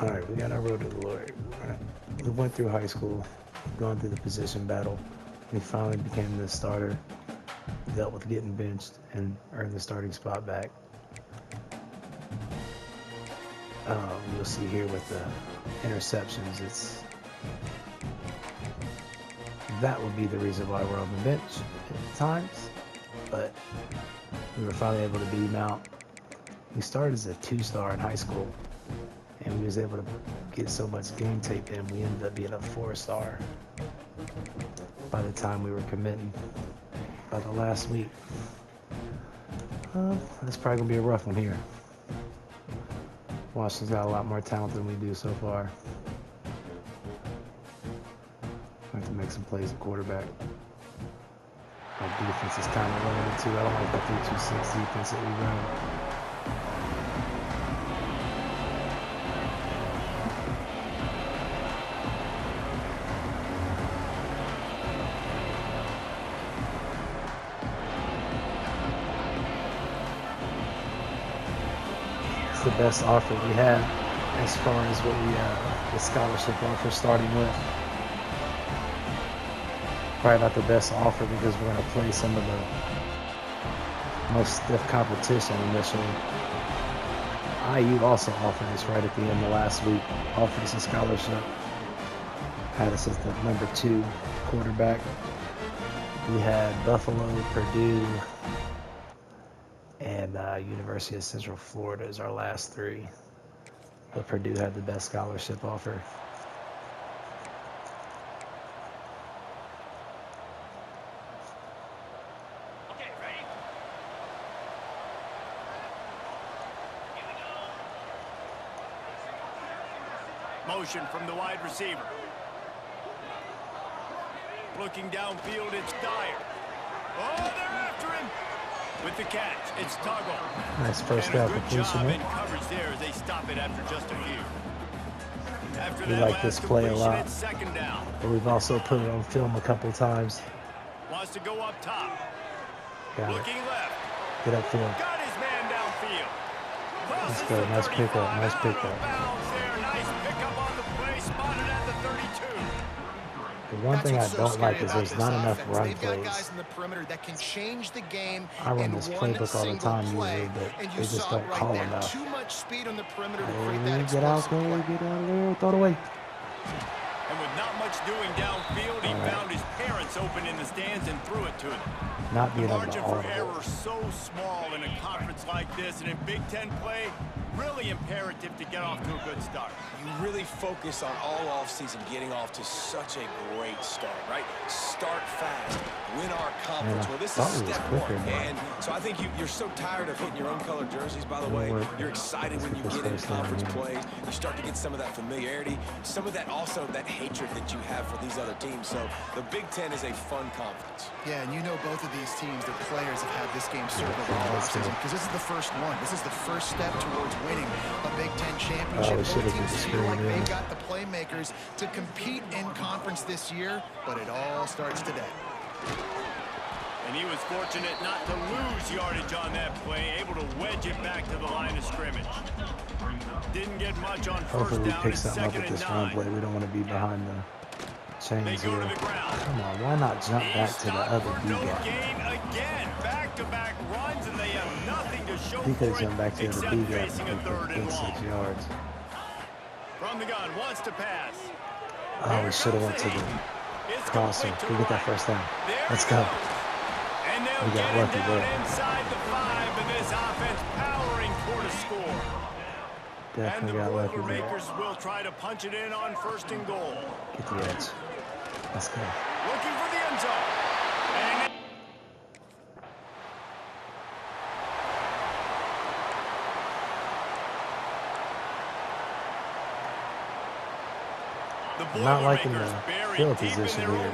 All right, we got our road to glory. All right. We went through high school, going through the position battle. We finally became the starter, dealt with getting benched, and earned the starting spot back. You'll see here with the interceptions, that would be the reason why we're on the bench at times. But we were finally able to beat him out. We started as a 2-star in high school, and we was able to get so much game tape in, we ended up being a 4-star by the time we were committing. By the last week, that's probably gonna be a rough one here. Washington's got a lot more talent than we do so far. I have to make some plays at quarterback. Our defense is kind of limited too. I don't like the 3-2-6 defense that we run. It's the best offer we have as far as what we the scholarship offer starting with. Probably not the best offer because we're going to play some of the most stiff competition initially. IU also offered us right at the end of last week, offered us a scholarship, had us as the number 2 quarterback. We had Buffalo, Purdue, and University of Central Florida as our last 3. But Purdue had the best scholarship offer. Motion from the wide receiver. Looking downfield, it's Dyer. Oh, they're after him. With the catch, it's Tuggle. Nice first down completion there. Coverage there as they stop it after just a few. After we like this play a lot, but we've also put it on film a couple times. Wants to go up top. Got Looking it. left. Get upfield. Got his man downfield. Let's go. Nice pickup. Nice pickup. Nice pickup on the play. Spotted at the 32. The one thing I don't like is there's not enough run plays. I run this playbook all the time usually, but they just don't call enough. Too much speed on the perimeter to Hey, create that get out there, get out of there, throw it away. And with not much doing downfield, he found his parents open in the stands and threw it to them. Not being The able to margin for audible. error so small in a conference like this, and in Big Ten play, really imperative to get off to a good start. You really focus on all offseason getting off to such a great start, right? Start fast, win our conference. Well, this is step 1. And so I think you're so tired of hitting your own color jerseys, by the way. You're excited when you get in conference plays. You start to get some of that familiarity, some of that also that hatred that you have for these other teams. So the Big Ten is a fun conference. Yeah, and you know both of these teams, their players have had this game circled all offseason because this is the first one. This is the first step towards winning a Big Ten championship. Both teams feel like they've got the playmakers to compete in conference this year, but it all starts today. And he was fortunate not to lose yardage on that play, able to wedge it back to the line of scrimmage. Didn't get much on first down. Hopefully we pick something up with this run play. We don't want to be behind the chains here. Come on, why not jump back to the other B gap? Again, back-to-back runs, and they have nothing to show He could have for it jumped back to the B gap facing a third and for 6 long. yards. From the gun, wants to pass. Oh, we should have went to the crosser. We get that first down. Let's go. And We got lucky there. Inside the 5, but this offense powering toward a score. Definitely got lucky there. Boilermakers will try to punch it in on 1st and goal. Get the edge. Let's go. Looking for the end zone. And I'm not liking the field position here.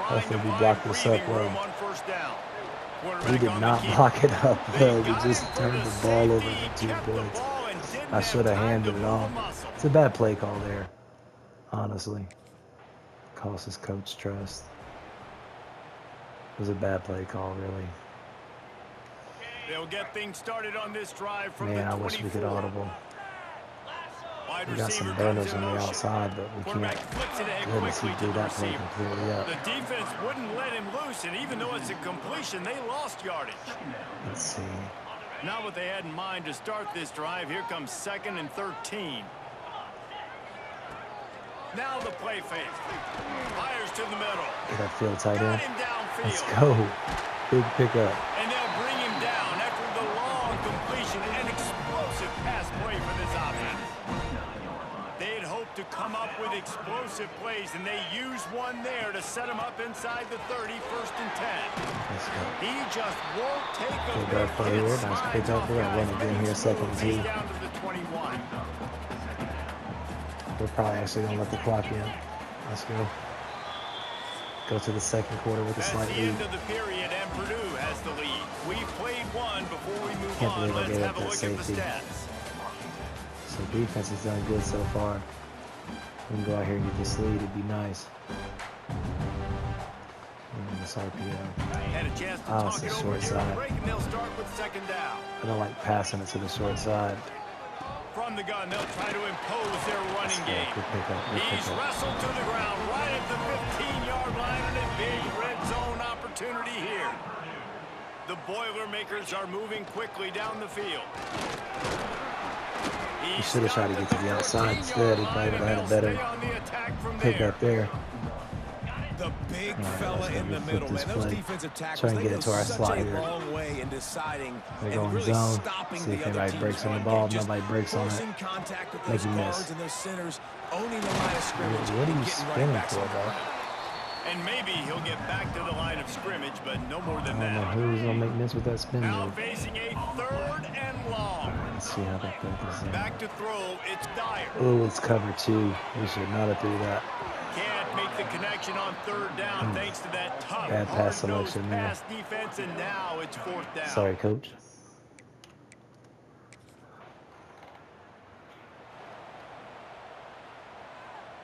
Hopefully we block this up well. We did not block it up well. We just turned the ball over for 2 points. I should have handed it off. It's a bad play call there, honestly. Cost his coach trust. It was a bad play call, really. They'll get things started on this drive from Man, the I wish we could audible. We got some burners on the outside, but we can't. Goodness, he blew that play completely up. The defense wouldn't let him loose, and even though it's a completion, they lost yardage. Let's see. Not what they had in mind to start this drive. Here comes 2nd and 13. Now the play fake. Fires to the middle. Get that field tight end. Let's Let's go. Big pickup. And they'll bring him down after the long completion. An explosive pass play for this offense. They had hoped to come up with explosive plays, and they used one there to set him up inside the 30, 1st and 10. Let's go. He just won't take a Good play here. Nice pickup there. Run again here, 2nd and 2. down to the 21. We're probably actually going to let the clock in. Let's go. Go to the 2nd quarter with a slight That's the lead. end of the period, and Purdue has the lead. We've played one before we move Can't on. believe I Let's gave have up a that look at the safety. stats. So defense has done good so far. We can go out here and get this lead. It'd be nice. And this RPO. Had a chance to Oh, talk it's it a over short here side. at break, and they'll start with 2nd down. I don't like passing it to the short side. From the gun, they'll try to impose their running game. Good pickup. Good He's pickup. wrestled to the ground right at the 15-yard line, and a big red zone opportunity here. The Boilermakers are moving quickly down the field. He should have tried to get to the outside instead. He probably would have had a better pickup there. The big All right, fella let's in the flip middle, this man. Those play. defensive tackles, Try and they get go it to our such slot a here. long way in deciding They're and going really zone. stopping See if the other anybody team's breaks on the run ball. game. Just Nobody breaks on it. forcing contact with Make those you miss. guards and those centers, owning the line of scrimmage, What are and you getting spinning running backs for, on the bro? ground. And maybe he'll get back to the line of scrimmage, but no more I than don't know that. who's going to make miss with that spin Now move. facing a 3rd and long. Let's see how they play this in. Back to throw, it's Dyer. Oh, it's cover 2. We should not have threw that. Can't make the connection on 3rd down thanks to that tough, Bad pass hard-nosed selection there. pass defense, and now it's 4th down. Sorry, coach.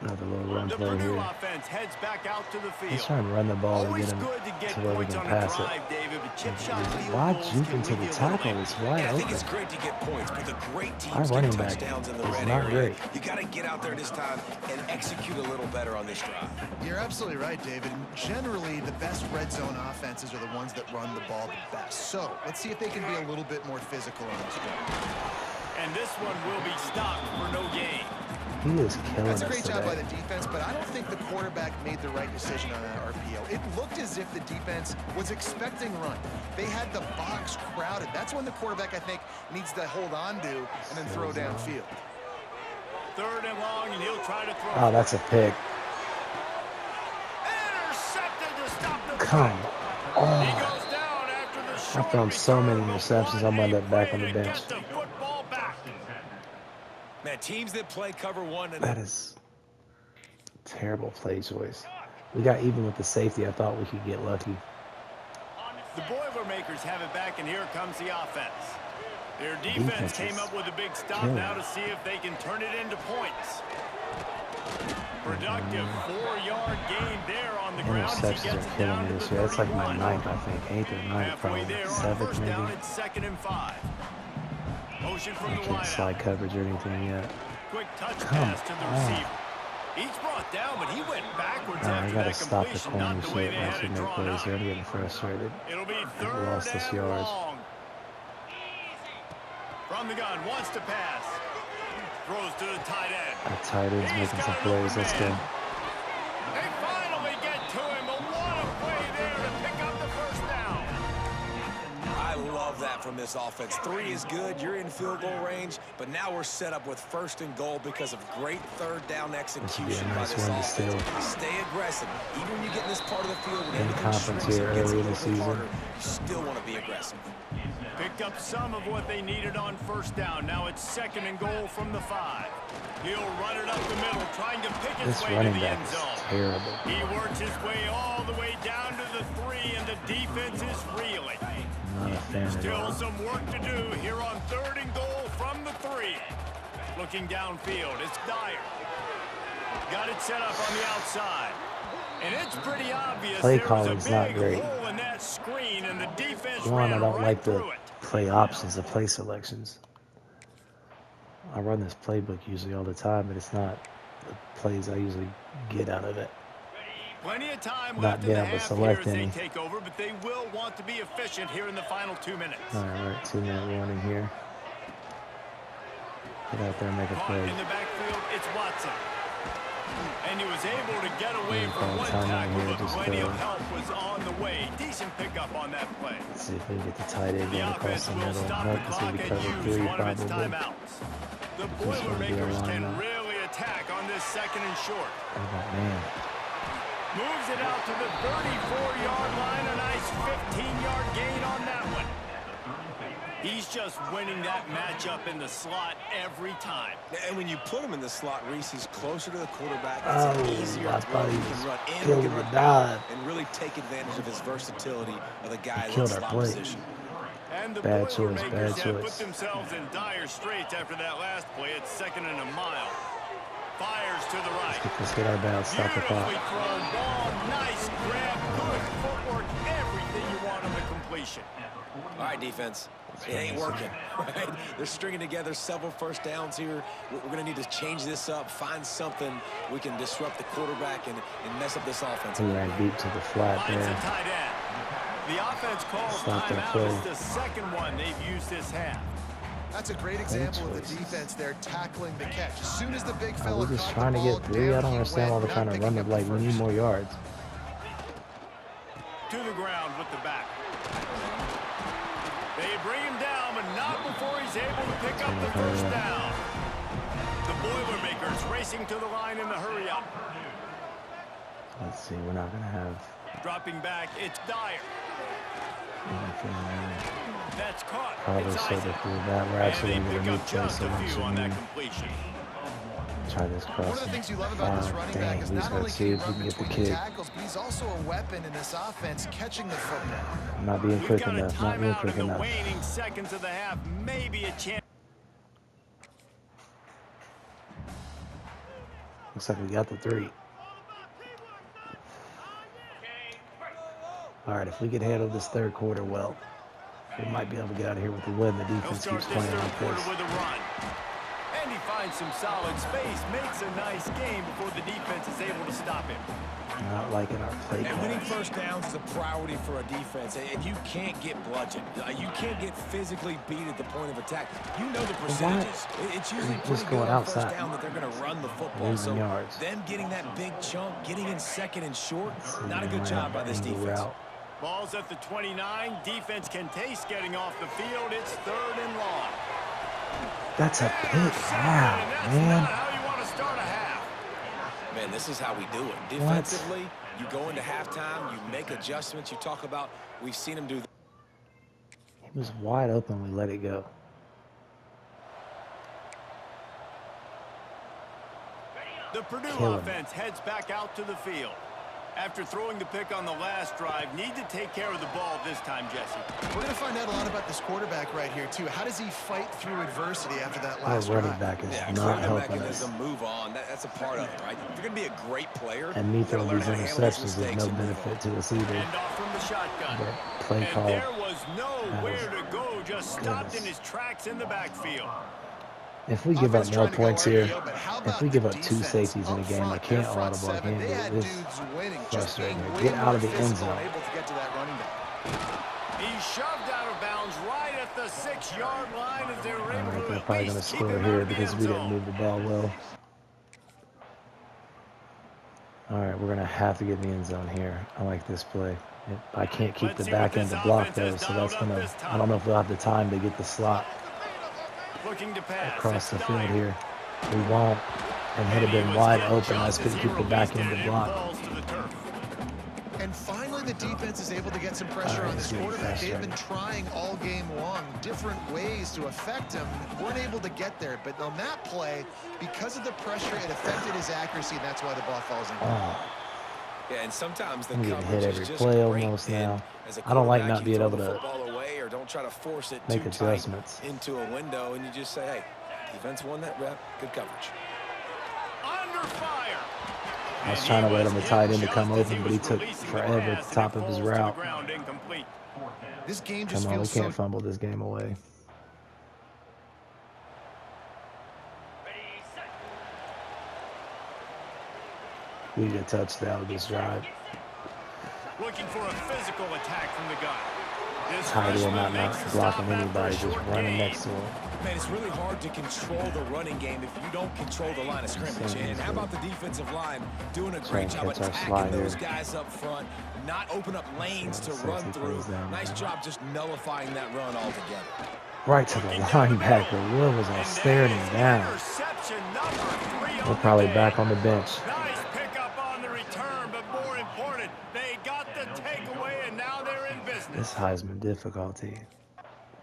Another little run The play Purdue here. offense heads back out to the field. Let's try and run the ball to Always get him good to get to where we points can on a pass it. drive, David, but chip shot field Why goals juke can into leave the you a little tackle? late. It's wide I think open. it's great to get points, but the great Our teams running get back touchdowns in the is red not area. great. You got to get out there this time and execute a little better on this drive. You're absolutely right, David. Generally, the best red zone offenses are the ones that run the ball the best. So let's see if they can be a little bit more physical on this one. And this one will be stopped for no gain. He is killing That's a us great job by today. the defense, but I don't think the quarterback made the right decision on that RPO. It looked as if the defense was expecting run. They had the box crowded. That's when the quarterback, I think, needs to hold on to and then throw downfield. 3rd and long, and he'll try to throw. Oh, that's a pick. Intercepted to stop the Come He on. goes down after the short I've thrown so many return, interceptions, but I'm gonna what let a back on play the to bench. get the football back. Man, teams that play cover one and That is terrible play choice. We got even with the safety. I thought we could get lucky. The Boilermakers have it back, and here comes the offense. Their defense came up with a big stop now to see if they can turn it into points. Productive 4-yard gain there on the ground. He Interceptions gets are it killing down me to this the year. That's like my 31. 9th, I think. 8th or 9th, Halfway probably. there on 7th, 1st down, maybe. it's 2nd and 5. Motion from I the can't slide wideout. coverage or anything yet. Quick touch Come pass to the on. receiver. He's brought down, but he went backwards I after gotta that stop the completion. corner Not the way shit they once had we it make drawn plays up. here. I'm getting frustrated. It'll be We 3rd lost and us yards. long. From the gun, wants to pass. Throws to the tight end. Our tight end's He's making got some an plays. open Let's go. man. They finally get to him, but what a play there to pick up the 1st down. I love that from this offense. 3 is good. You're in field goal range, but now we're set up with 1st and goal because of great 3rd down execution by nice this one to offense. steal. Stay aggressive. Even when you get in this part of the field, when In everything conference shrinks here and gets a early in the little bit season. harder, you still want to be aggressive. Picked up some of what they needed on 1st down. Now it's 2nd and goal from the 5. He'll run it up the middle, trying to pick his This way to running the back end is zone. terrible. He works his way all the way down to the 3, and the defense is reeling. Not a fan of Still that. some work to do here on 3rd and goal from the 3. Looking downfield, it's Dyer. Got it set up on the outside. And it's pretty obvious Play there was calling's a not big great. hole in that screen, and the defense One, ran I don't right like the through it. play options, the play selections. I run this playbook usually all the time, but it's not the plays I usually get out of it. Plenty of time Not left in being the able to half here select as they any. take over, but they will want to be efficient here in the final 2 minutes. All right, 2-minute warning here. Get out there and make a play. In the backfield, it's Watson. And he was able to get away from one tackle, but plenty of help was on the way. Decent pickup on that play. Let's see if we can get the tight end going across the middle. Nope, because we covered 3 probably. The Boilermakers can really attack on this 2nd and short. Oh, man. Moves it out to the 34-yard line. A nice 15-yard gain on that one. He's just winning that matchup in the slot every time. And when you put him in the slot, Reese, he's closer to the quarterback. It's easier I thought he was killing the dive and really take advantage of his versatility of the guy in the slot position. And the bad choice, Boilermakers have put themselves in dire straits after that last play. It's 2nd and a mile. Fires to the right. Let's get our bounce. Stop the clock. Thrown ball. Nice grab. Good footwork. Everything you want on the completion. All right, defense. It ain't working, right? They're stringing together several first downs here. We're going to need to change this up, find something we can disrupt the quarterback and mess up this offense. He ran deep to the flat there. The offense calls timeout. It's the 2nd one they've used this half. That's a great example of the defense there tackling the catch. As soon as the big fella we're just trying to get 3. I don't understand why we're trying to run it like we need more yards. To the ground with the back. They bring him down, but not before he's able to pick up the first down. The Boilermakers racing to the line in the hurry up. Let's see, we're not going to have... Dropping back, it's Dyer. That's caught. Probably so that we're actually going to need play selection. Try this cross. One of the things you love about this running back is not only can he run between tackles, but he's also a weapon in this offense, catching the football. I'm not being quick enough. Not being quick enough. Waning seconds of the half, maybe a chance. Looks like we got the 3. All right, if we could handle this 3rd quarter well, we might be able to get out of here with the win. The defense keeps playing like this. And he finds some solid space, makes a nice game before the defense is able to stop him. Not liking our play. And winning first downs is a priority for a defense, and you can't get bludgeoned. You can't get physically beat at the point of attack. You know the percentages. It's usually pretty good on first down that they're going to run the football. So them getting that big chunk, getting in 2nd and short, not a good job by this defense. Ball's at the 29. Defense can taste getting off the field. It's 3rd and long. That's a pick. Wow, man. How you want to start a half. Man, this is how we do it. Defensively, you go into halftime, you make adjustments. You talk about, we've seen him do. He was wide open. We let it go. The Purdue offense heads back out to the field. After throwing the pick on the last drive, need to take care of the ball this time, Jesse. We're going to find out a lot about this quarterback right here, too. How does he fight through adversity after that last drive? Running back is not helping us. Move on. That's a part of it, right? If you're going to be a great player, and me throwing these interceptions is no benefit to us either. And off from the shotgun. But play call. And there was nowhere to go, just stopped in his tracks in the backfield. If we give up more points here, if we give up 2 safeties in a game, I can't audible again. This is frustrating. Get out of the end zone. He's shoved out of bounds right at the 6-yard line as they're able to. They're probably going to score here because we didn't move the ball well. All right, we're going to have to get in the end zone here. I like this play. I can't keep the back end to block though, so that's going to. I don't know if we'll have the time to get the slot across the field here. We won't. And had it been wide open, I just couldn't keep the back end to block. And finally, the defense is able to get some pressure on this quarterback. They've been trying all game long different ways to affect him. Weren't able to get there. But on that play, because of the pressure, it affected his accuracy, and that's why the ball falls in. Yeah, and sometimes the coverage hit every play almost now. I don't like not being able to or don't try to force it make adjustments into a window, and you just say, hey, defense won that rep, good coverage. Under fire. I was trying to wait on the tight end to come open, but he took forever at the top of his route. This game just Come on, we feels can't fumble this game away. We get a touchdown with this drive. Looking for a physical attack from the gun. This Tight end freshman not makes a blocking stop after anybody, a just short running gain. next to him. Man, it's really hard to control the running game if you don't control the line of scrimmage. And how about the defensive line doing a great job attacking those guys up front, not open up lanes to run through. Nice job just nullifying that run altogether. Right to the linebacker. Will was on staring him down. We're probably back on the bench. Nice pickup on the return, but more important, they got the takeaway, and now they're in business. This Heisman difficulty.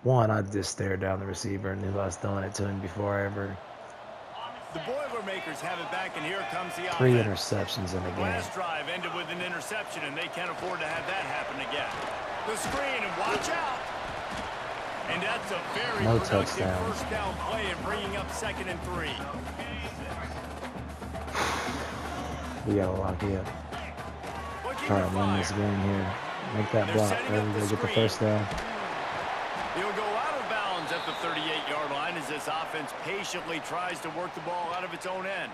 One, I just stared down the receiver and knew I was throwing it to him before I ever. The Boilermakers have it back, and here comes the offense. 3 interceptions in a game. Last drive ended with an interception, and they can't afford to have that happen again. The screen, and watch out. And that's a very productive first down play and bringing up 2nd and 3. We gotta lock it up. Try to win this game here. Make that block. There we go. Get the first down. He'll go out of bounds at the 38-yard line as this offense patiently tries to work the ball out of its own end.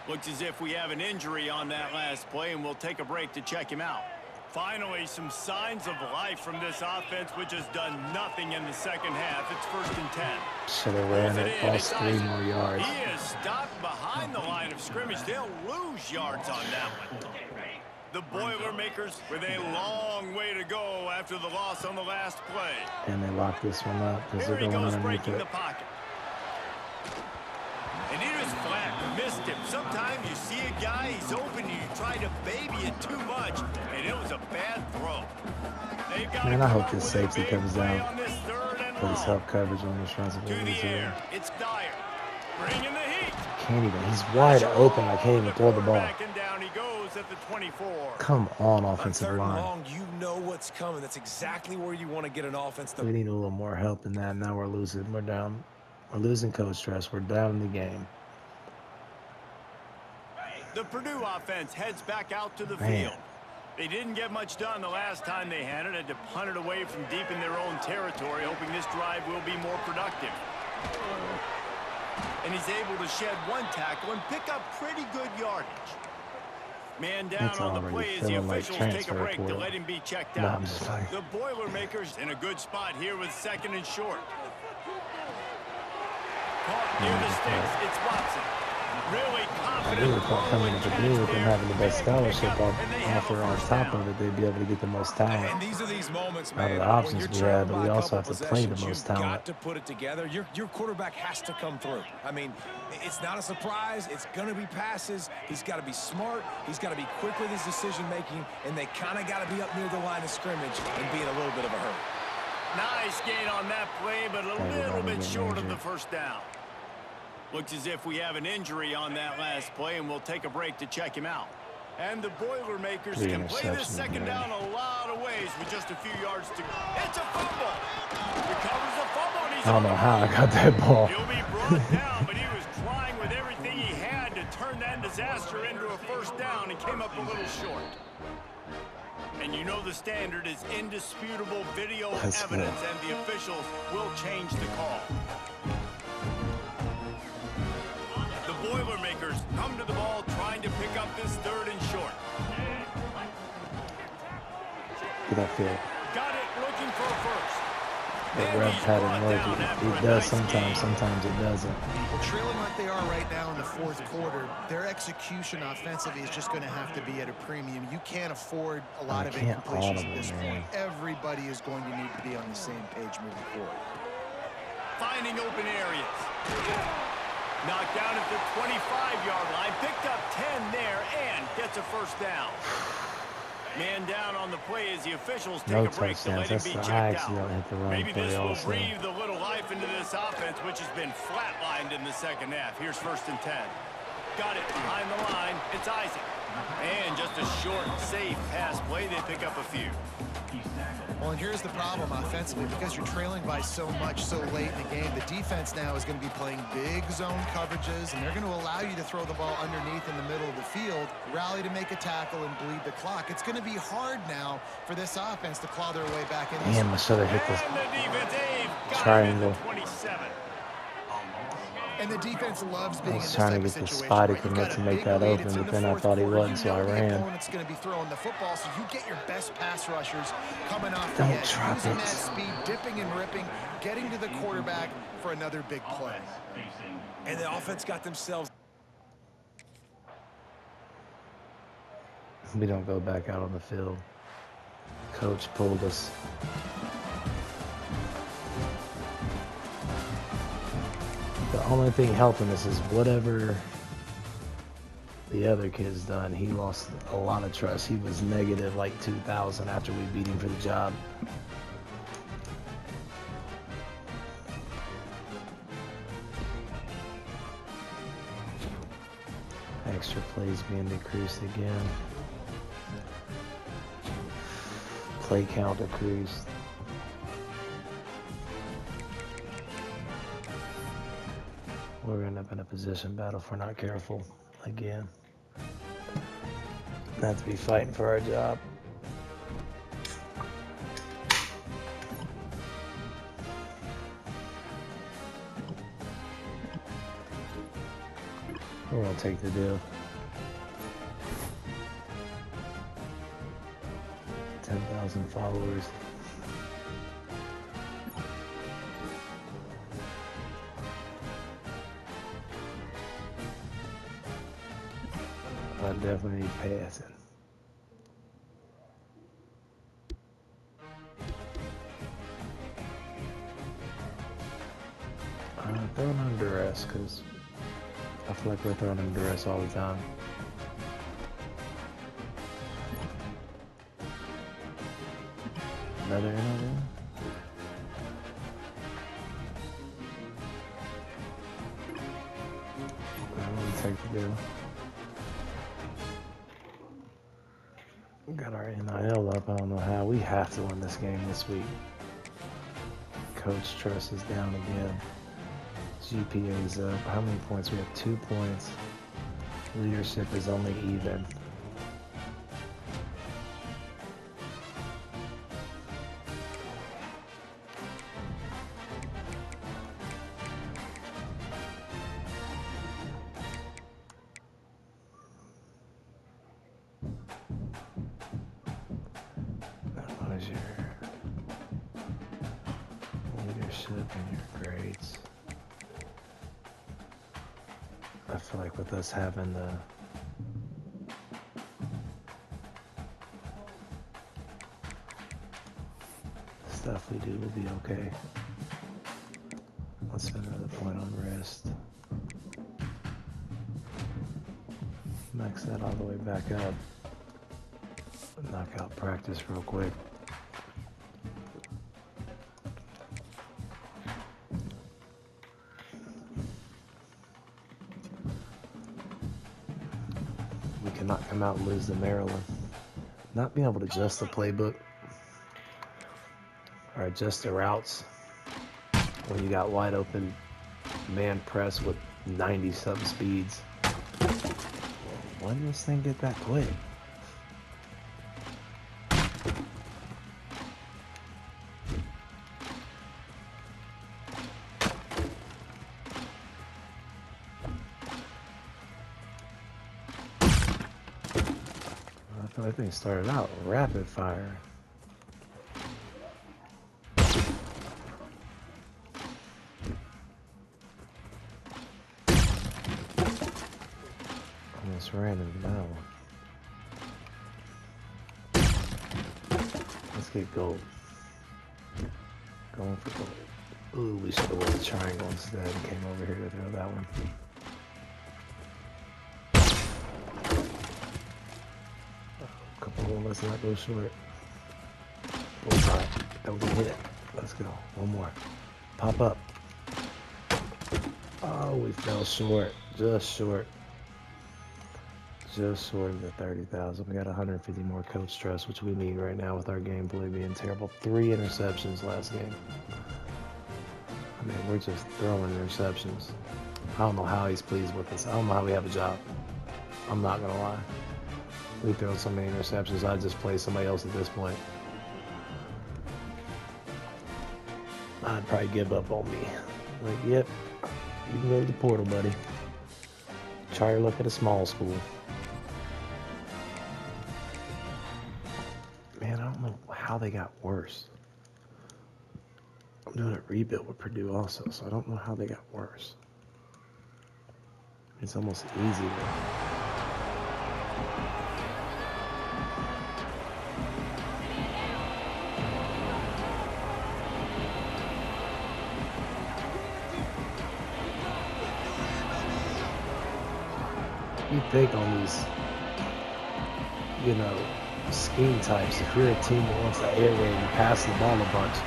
Looks as if we have an injury on that last play, and we'll take a break to check him out. Finally, some signs of life from this offense, which has done nothing in the second half. It's 1st and 10. Should have ran it. Lost 3 more yards. He is stopped behind the line of scrimmage. They'll lose yards on that one. The Boilermakers with a long way to go after the loss on the last play. And they lock this one up because they're going underneath it. The pocket. And he was flat, missed him. Sometimes you see a guy, he's open, and you try to baby it too much, and it was a bad throw. Man, I hope this safety comes down. Please help coverage on this responsibility. It's Dyer. Bringing the heat. Can't even. He's wide open. I can't even throw the ball. Down he goes at the 24. Come on, offensive line. Long, you know what's coming. That's exactly where you want to get an offense. We need a little more help in that. Now we're losing. We're down. We're losing coach stress. We're down in the game. The Purdue offense heads back out to the field. They didn't get much done the last time they had to punt it away from deep in their own territory, hoping this drive will be more productive. And he's able to shed 1 tackle and pick up pretty good yardage. Man down on the play as the officials take a break to let him be checked out. The Boilermakers in a good spot here with 2nd and short. Caught near the sticks. It's Watson. Really confident. I really thought coming to Purdue with them having the best scholarship offer on top of it, they'd be able to get the most talent. And these are these moments, man, out of the options we have, but we also have to play the most talent. You've got to put it together. Your quarterback has to come through. I mean, it's not a surprise. It's going to be passes. He's got to be smart. He's got to be quick with his decision-making, and they kind of got to be up near the line of scrimmage and be in a little bit of a hurry. Nice gain on that play, but a little bit short of the first down. Looks as if we have an injury on that last play, and we'll take a break to check him out. And the Boilermakers can play this second down a lot of ways with just a few yards to go. It's a fumble. Recovers the fumble, and he's I don't know how I got that ball. He'll be brought down, but he was trying with everything he had to turn that disaster into a first down and came up a little short. And you know the standard is indisputable video evidence, and the officials will change the call. Boilermakers come to the ball trying to pick up this 3rd and short. Get upfield. Got it, looking for a first. The rep pattern works. It does sometimes it doesn't. Well, trailing like they are right now in the 4th quarter, their execution offensively is just going to have to be at a premium. You can't afford a lot of incompletions at this point. Everybody is going to need to be on the same page moving forward. Finding open areas. Knocked down at the 25-yard line, picked up 10 there, and gets a first down. Man down on the play as the officials take a break to let him be checked out. Maybe this will breathe a little life into this offense, which has been flatlined in the second half. Here's 1st and 10. Got it behind the line. It's Isaac. And just a short, safe pass play. They pick up a few. Well, and here's the problem offensively. Because you're trailing by so much so late in the game, the defense now is going to be playing big zone coverages, and they're going to allow you to throw the ball underneath in the middle of the field, rally to make a tackle, and bleed the clock. It's going to be hard now for this offense to claw their way back in. Damn, I should have hit this triangle. And the defense loves being I in was this trying type to of get the situation, spy to right? You've commit got to a make big that lead. open, It's in but the then I fourth thought he quarter. wasn't, You so I know the ran. opponent's going to be throwing the football, so you get your best pass rushers coming off the Don't edge, drop using it. that speed, dipping and ripping, getting to the quarterback for another big play. And the offense got themselves. We don't go back out on the field. Coach pulled us. The only thing helping us is whatever the other kid's done. He lost a lot of trust. He was negative like 2,000 after we beat him for the job. Extra plays being decreased again. Play count decreased. We're going to end up in a position battle if we're not careful again. Not to be fighting for our job. We're going to take the deal. 10,000 followers. I definitely need passing. Throwing under duress, because I feel like we're throwing under duress all the time. Another interview. I'm going to take the deal. We got our NIL up. I don't know how. We have to win this game this week. Coach trust is down again. GPA's up. How many points? We have 2 points. Leadership is only even. What is your leadership and your grades? I feel like with us having the stuff we do, we'll be okay. Let's spend another point on rest. Max that all the way back up. Knock out practice real quick. We cannot come out and lose to Maryland. Not being able to adjust the playbook or adjust the routes when you got wide open man press with 90-something speeds. Why did this thing get that quick? I thought that thing started out rapid fire. Almost ran into that one. Let's get gold. Going for gold. Ooh, we should have went the triangle instead and came over here to throw that one. Couple more, let's not go short. Bullseye. That was a hit. Let's go. One more. Pop up. Oh, we fell short. Just short. Just short of the 30,000. We got 150 more coach stress, which we need right now with our gameplay being terrible. 3 interceptions last game. I mean, we're just throwing interceptions. I don't know how he's pleased with us. I don't know how we have a job. I'm not going to lie. We throw so many interceptions, I'd just play somebody else at this point. I'd probably give up on me. Like, yep, You can go to the portal, buddy. Try your luck at a small school. Man, I don't know how they got worse. I'm doing a rebuild with Purdue also, so I don't know how they got worse. It's almost easy to... You think on these, you know, scheme types, if you're a team that wants to air raid and pass the ball a bunch,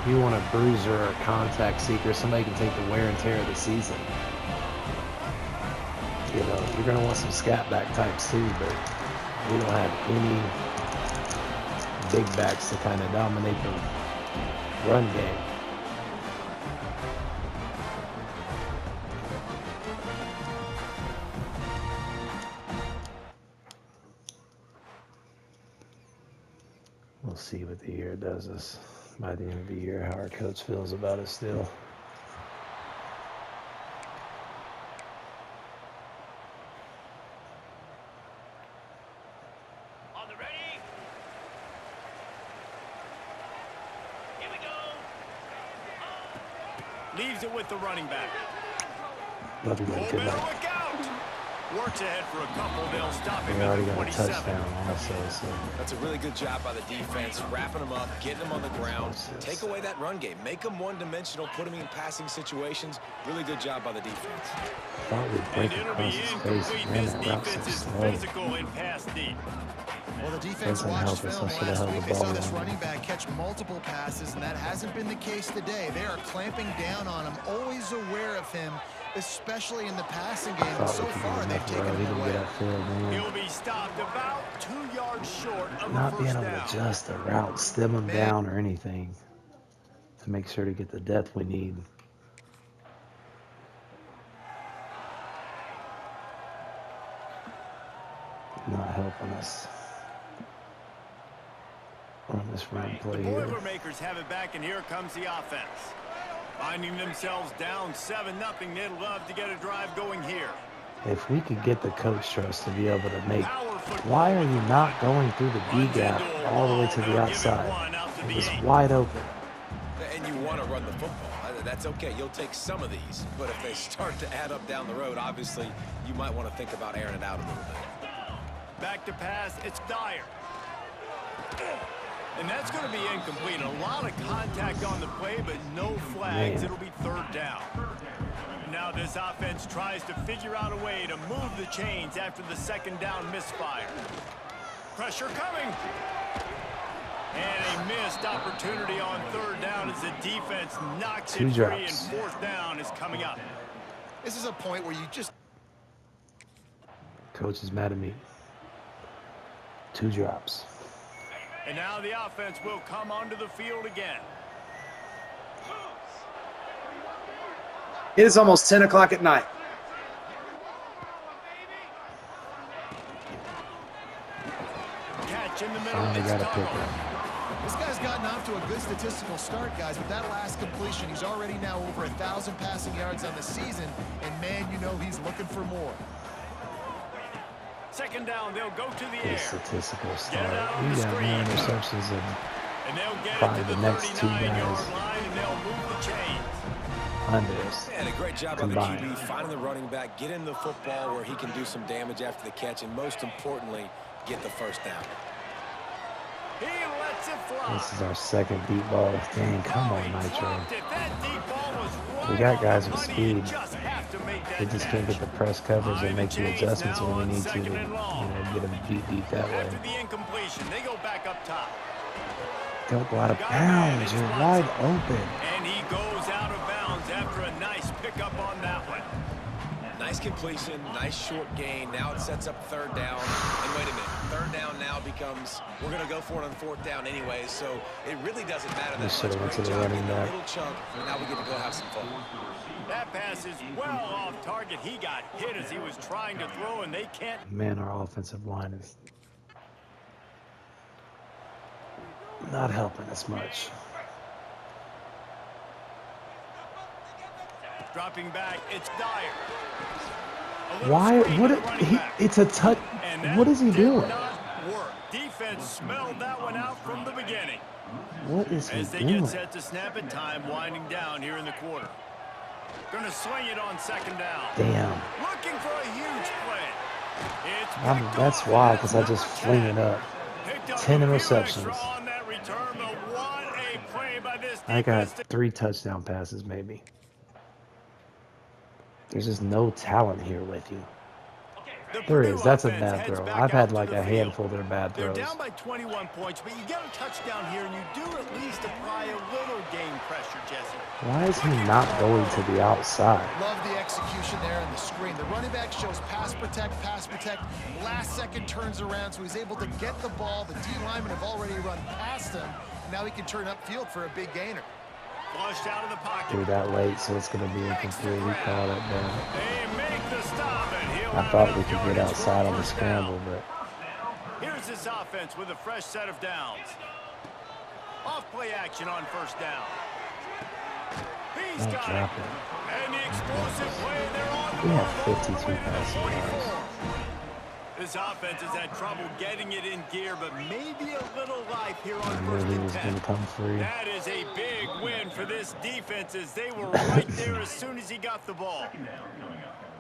you want a bruiser or a contact seeker, somebody can take the wear and tear of the season. You know, you're going to want some scat back types too, but we don't have any big backs to kind of dominate the run game. We'll see what the year does us by the end of the year, how our coach feels about it still. On the ready? Here we go. Leaves it with the running back. Love you, man. Good night. Look out! Works ahead for a couple. They'll stop him We already at the got a 27. touchdown also, so That's a really good job by the defense, wrapping them up, getting them on the ground. Take away that run game. Make them one-dimensional, put them in passing situations. Really good job by the defense. thought we'd break across his face. Man, that route so slow. Physical and pass deep. Well, the defense Doesn't watched help us. film I should have last held week. the They saw ball this longer. running back catch multiple passes, and that hasn't been the case today. They are clamping down on him, always aware of him, especially in the passing game. And so far, they've taken him away. He'll be stopped about 2 yards short of the Not being first able to down. adjust the route, stem him down or anything to make sure to get the depth we need. Not helping us on this run play The here. Boilermakers have it back, and here comes the offense. Finding themselves down 7-0, they'd love to get a drive going here. If we could get the coach trust to be able to make, why are you not going through the B gap all the way to the outside? It was wide open. And you want to run the football. That's okay. You'll take some of these. But if they start to add up down the road, obviously, you might want to think about airing it out a little bit. Back to pass, it's Dyer. And that's going to be incomplete. A lot of contact on the play, but no flags. Man. It'll be third down. Now this offense tries to figure out a way to move the chains after the second down misfire. Pressure coming. And a missed opportunity on third down as the defense knocks it free, and fourth down is coming up. This is a point where you just... Coach is mad at me. 2 drops. And now the offense will come onto the field again. It is almost 10 o'clock at night. Catch in the middle. Finally It's got a Tuttle. pickup. This guy's gotten off to a good statistical start, guys. With that last completion, he's already now over 1,000 passing yards on the season. And, man, you know he's looking for more. Second down, they'll go to the Good air. statistical start. Get it out on We the got more screen. interceptions than And they'll get probably it to the the next 2 39-yard guys line, and they'll move the chains. under us. And a great job by the Combined. QB, finding the running back, get him the football where he can do some damage after the catch, and most importantly, get the first down. He lets it fly. This is our second deep ball. Dang, come on, Nitro. Dropped it. That deep ball was right We got on guys the with money. You speed. just have to make that We just can't catch. get the press coverage and make the Chains adjustments now when we on need to, second and long. get them beat deep that way. After the incompletion, they go back up top. Don't go out of bounds. You're wide open. And he goes out of bounds after a nice pickup on that one. Nice completion, nice short gain. Now it sets up third down. And wait a minute, third down now becomes, we're going to go for it on fourth down anyway, so it really doesn't matter that should've much. went to Great the job running getting a back. little chunk, and now we get to go have some fun. That pass is well off target. He got hit as he was trying to throw, and they can't. Man, our offensive line is not helping us much. Dropping back, it's Dyer. Why? What? It's a touch. What is he doing? Defense smelled that one out from the beginning. What is he doing? As they get set to snap it, time winding down here in the quarter. Going to swing it on second down. Damn. Looking for a huge play. That's why, because I just fling it up. 10 interceptions. I got 3 touchdown passes, maybe. There's just no talent here with you. There is. That's a bad throw. I've had like a handful that are bad throws. They're down by 21 points, but you get a touchdown here, and you do at least apply a little game pressure, Jesse. Why is he not going to the outside? Love the execution there on the screen. The running back shows pass protect, last second turns around, so he's able to get the ball. The D linemen have already run past him. Now he can turn upfield for a big gainer. Flushed out of the pocket. Threw that late, so it's going to be incomplete. We called it down. They make the stop, and I thought we could get outside on the scramble, but... Here's this offense with a fresh set of downs. Off-play action on first down. He's got it. And the explosive play, they're on the we have 52 passing yards. This offense has had trouble getting it in gear, but maybe a little life here on first and and 10. Come free. That is a big win for this defense, as they were right there as soon as he got the ball.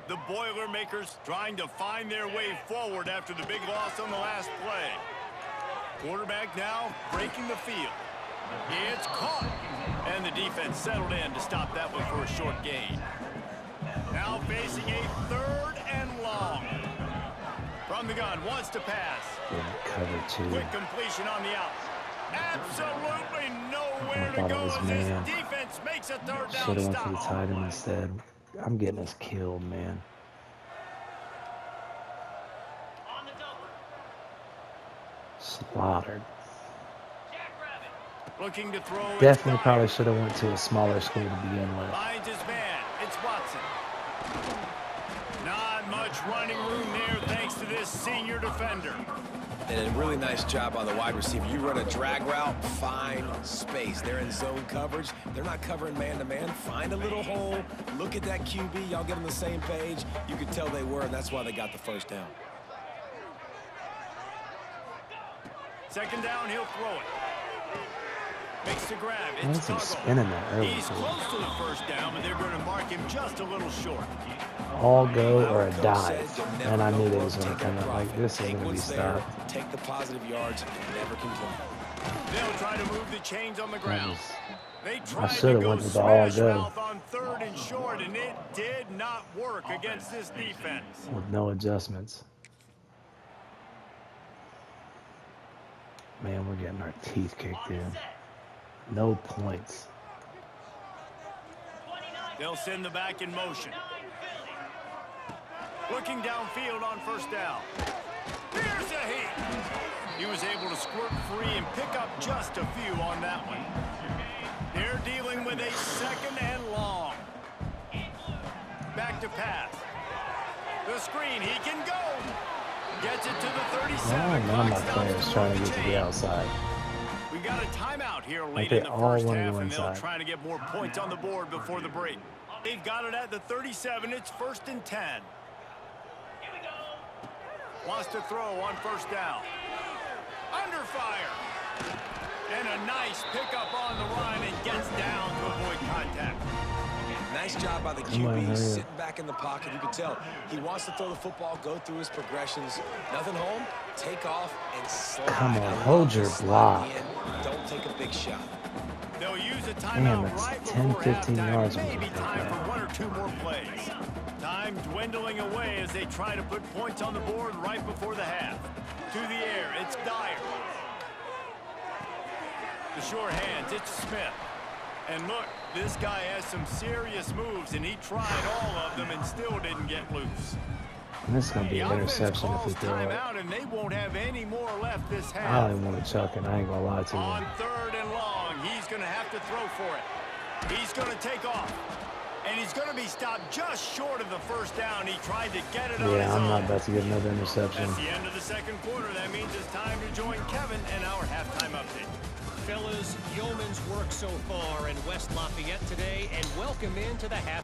The Boilermakers trying to find their way forward after the big loss on the last play. Quarterback now breaking the field. It's caught. And the defense settled in to stop that one for a short gain. Now facing a 3rd and long. From the gun, wants to pass. Cover 2. Quick completion on the out. Absolutely nowhere to go as this defense makes a 3rd down Should have went stop. to the tight end instead. I'm getting us killed, man. Slaughtered. Looking to throw. Definitely probably should have went to a smaller school to begin with. Finds his man. It's Watson. Not much running room there thanks to this senior defender. And a really nice job on the wide receiver. You run a drag route, find space. They're in zone coverage. They're not covering man-to-man. Find a little hole. Look at that QB. Y'all get on the same page. You could tell they were, and that's why they got the first down. Second down, he'll throw it. Makes the grab. It's spinning that early. He's close to the first down, but they're going to mark him just a little short. All go or a dive. And I knew they was going to come out like this is going to be stopped. Take the positive yards and never complain. They'll try to move the chains on the ground. They tried I should have went with the all go. On 3rd and short, and it did not work against this defense. With no adjustments. Man, we're getting our teeth kicked in. No points. They'll send the back in motion. Looking downfield on first down. Here's a hit. He was able to squirt free and pick up just a few on that one. They're dealing with a 2nd and long. Back to pass. The screen, he can go. Gets it to the 37. None of my players trying to get to the outside. We got a timeout here late in the first half, and they'll try to get more points on the board before the break. They've got it at the 37. It's 1st and 10. Wants to throw on first down. Under fire. And a nice pickup on the run and gets down to avoid contact. Nice job by the QB, sitting back in the pocket. You can tell he wants to throw the football, go through his progressions. Nothing home, take off, and slide. Come on, hold your block. Don't take a big shot. They'll use a timeout right before 10-15 yards. Maybe time for 1 or 2 more plays. Time dwindling away as they try to put points on the board right before the half. To the air, it's Dyer. The sure hands, it's Smith. And look, this guy has some serious moves, and he tried all of them and still didn't get loose. And this is going to be an interception if we throw it. And they won't have any more left this half. I don't even want to chuck it. I ain't going to lie to you. On 3rd and long, he's going to have to throw for it. He's going to take off. And he's going to be stopped just short of the first down. He tried to get it on his own. Yeah, I'm not about to get another interception. That's the end of the second quarter. That means it's time to join Kevin and our halftime update. Fellas, yeoman's work so far in West Lafayette today, and welcome into the half.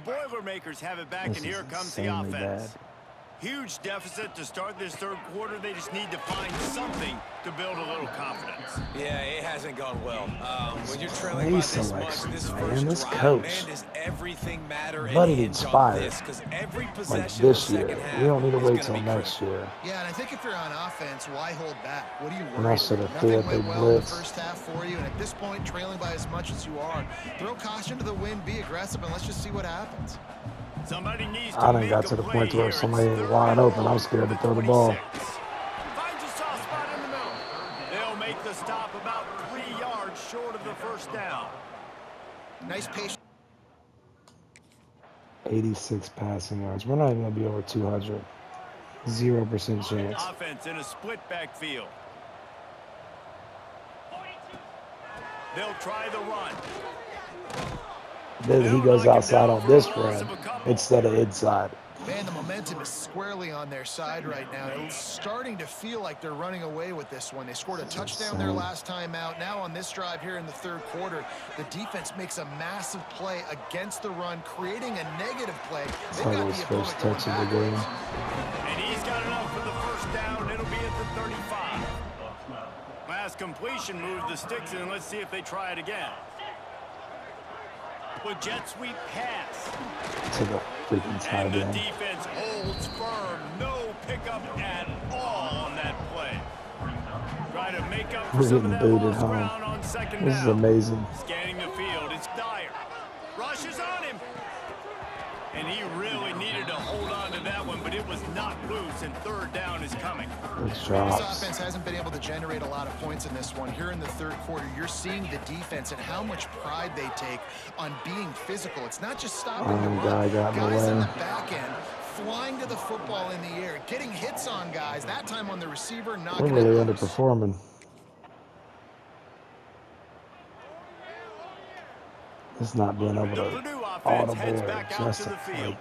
The Boilermakers have it back, and here comes the offense. Huge deficit to start this third quarter. They just need to find something to build a little confidence. Yeah, it hasn't gone well. When you're trailing by this much, this first drive, coach, man, does everything matter bloody and hinge on inspired. this? Because every Like possession this in the year, second half we don't need to is wait gonna till be next critical. year. Yeah, and I think if you're on offense, why hold back? What are you And worried also the about? fear Nothing they went well in the blitz. first half for you, and at this point, trailing by as much as you are, throw caution to the wind, be aggressive, and let's just see what happens. Somebody needs to I done make got a to the play point where here. if somebody It's ain't third wide and open, I'm long scared to from throw the 26. ball. Finds a soft spot in the middle. They'll make the stop about 3 yards short of the first down. Nice patience. 86 passing yards. We're not even going to be over 200. 0% chance. Offense in a split backfield. They'll try the run. Then he goes outside on this run instead of inside. Man, the momentum is squarely on their side right now. It's starting to feel like they're running away with this one. They scored a touchdown their last time out. Now on this drive here in the third quarter, the defense makes a massive play against the run, creating a negative play. They've got the First opponent touch of the game. And he's got enough for the first down. It'll be at the 35. Last completion moved the sticks in. Let's see if they try it again. With jet sweep pass. To the freaking tight And the end. defense holds firm. No pickup at all on that play. Try to make up for We're some of getting that booted lost home. ground on second This is down. amazing. Scanning the field, it's Dyer. Rushes on him. And he really needed to hold on to that one, but it was not loose, and third down is coming. This offense hasn't been able to generate a lot of points in this one. Here in the third quarter, you're seeing the defense and how much pride they take on being physical. It's not just stopping the run. Guys in the back end flying to the football in the air, getting hits on guys, that time on the receiver, knocking We're really it loose. underperforming. It's not being able to audible or just like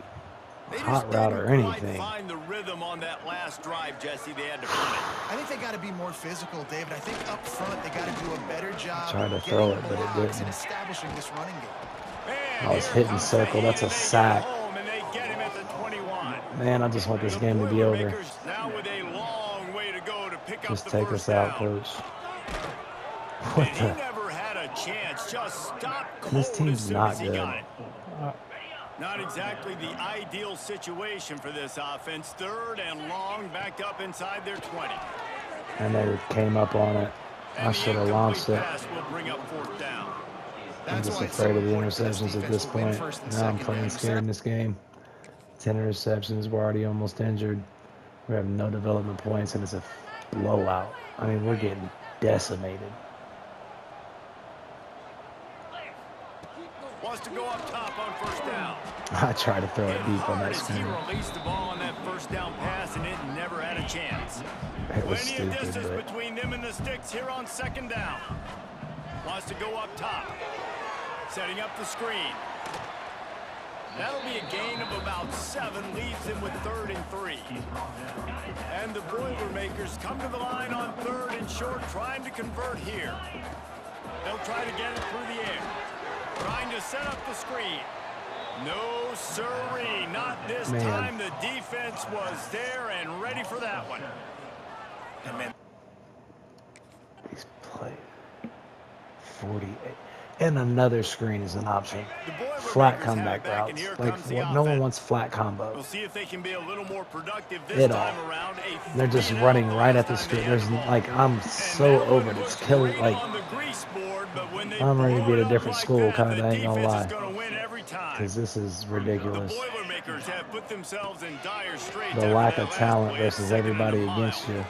hot route or anything. Find the rhythm on that last drive, Jesse. They had to punt it. I think they got to be more physical, David. I think up front they got to do a better job Tried to throw it, but it and didn't. establishing this running game. I was hitting circle. That's a sack. Man, I just want this game to be over. Now with a long way to go to pick Just up the take us out, coach. What he the? never had a chance. Just stop cold. This team's not good. Not exactly the ideal situation for this offense. Third and long, backed up inside their 20. And they came up on it. I should have launched it. I'm just afraid of the interceptions at this point. Now I'm playing scared in this game. 10 interceptions. We're already almost injured. We have no development points, and it's a blowout. I mean, we're getting decimated. Wants to go up top on first down. I tried to throw it deep on that screen. He released the ball on that first down pass, and it never had a chance. It was Plenty of stupid, distance but between them and the sticks here on second down. Wants to go up top. Setting up the screen. That'll be a gain of about 7, leaves them with 3rd and 3. And the Boilermakers come to the line on 3rd and short, trying to convert here. They'll try to get it through the air. Trying to set up the screen. No, sirree, not this time. The defense was there and ready for that one. And then he's played 48. And another screen is an option. Flat comeback routes. Like, no one wants flat combos. We'll see if they can be a little more productive this time around. They're just running right at the screen. There's like, I'm so over it. It's killing. Like, I'm ready to be at a different school, kind of. I ain't gonna lie. Because this is ridiculous. The lack of talent versus everybody against you.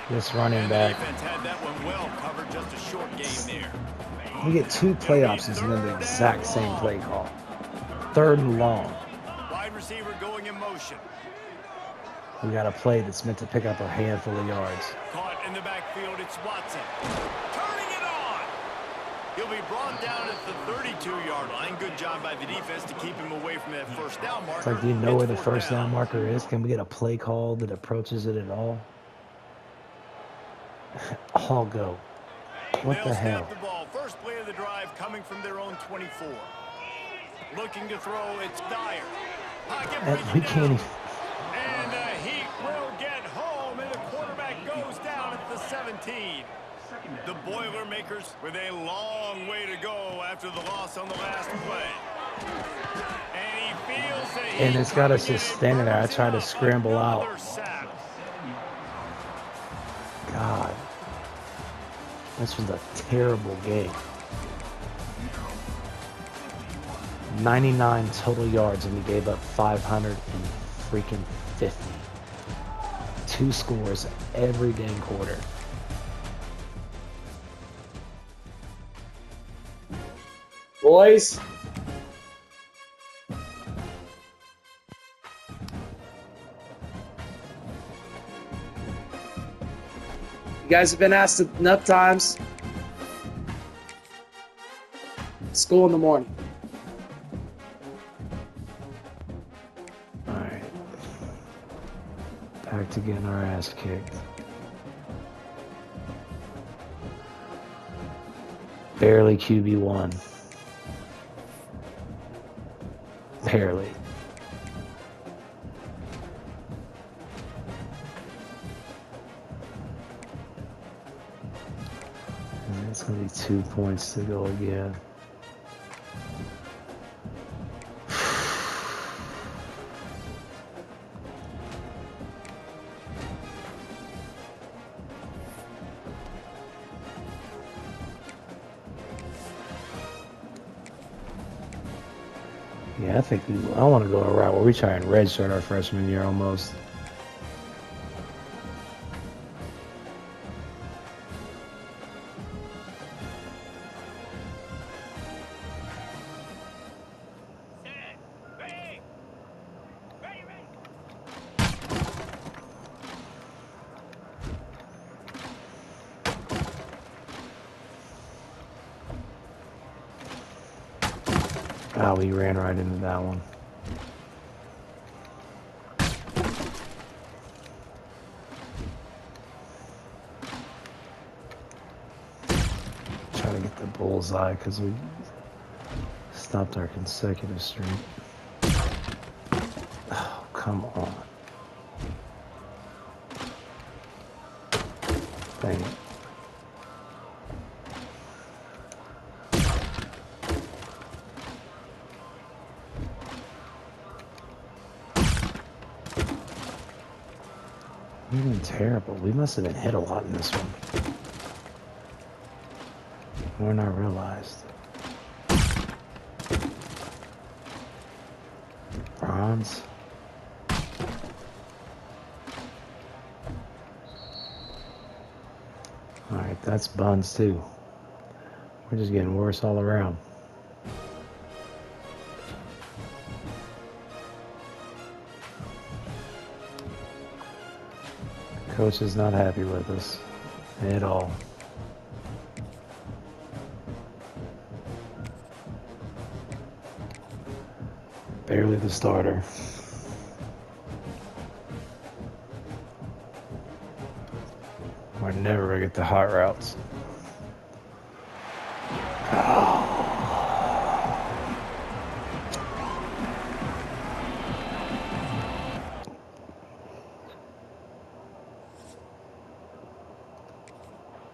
This running back. We get 2 play options and then the exact same play call. 3rd and long. Wide receiver going in motion. We got a play that's meant to pick up a handful of yards. Caught in the backfield, it's Watson. Turning it on. He'll be brought down at the 32-yard line. Good job by the defense to keep him away from that first down marker. It's like, do you know where the first down marker is? Can we get a play call that approaches it at all? All go. What the hell? The ball. First play of the drive coming from their own 24. Looking to throw, it's Dyer. Pocket And breaking we can't down. even. And the Heat will get home, and the quarterback goes down at the 17. The Boilermakers with a long way to go after the loss on the last play. And he feels the Heat. And it's got us just standing there. I tried to scramble out. Sack. God. This was a terrible game. 99 total yards, and we gave up 550. 2 scores every dang quarter. Boys. You guys have been asked enough times. School in the morning. All right. Back to getting our ass kicked. Barely QB1. Barely. And it's going to be 2 points to go again. Yeah, I think I want to go a route where we try and redshirt our freshman year almost. Oh, he ran right into that one. Try to get the bullseye because we stopped our consecutive streak. Oh, come on. Dang it. We've been terrible. We must have been hit a lot in this one. More than I realized. Bronze. Alright, that's buns too. We're just getting worse all around. Coach is not happy with us at all. Barely the starter. We're never gonna get the hot routes.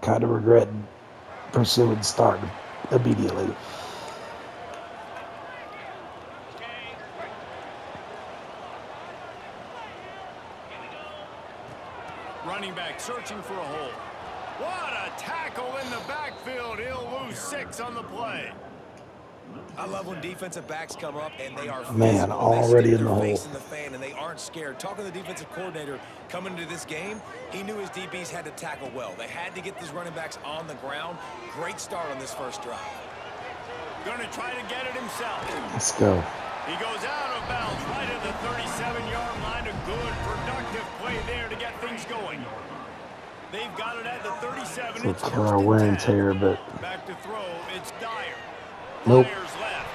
Kind of regret pursuing starting immediately. Running back searching for a hole. What a tackle in the backfield. He'll lose 6 on the play. I love when defensive backs come up and they are Man, physical. already They in the hole. face in the fan and they aren't scared. Talking to the defensive coordinator coming into this game, he knew his DBs had to tackle well. They had to get these running backs on the ground. Great start on this first drive. Going to try to get it himself. Let's go. He goes out of bounds right at the 37-yard line. A good, productive play there to get things going. They've got it at the 37. It's our wear and tear, but back to throw. It's Dyer. nope. Dyer's left.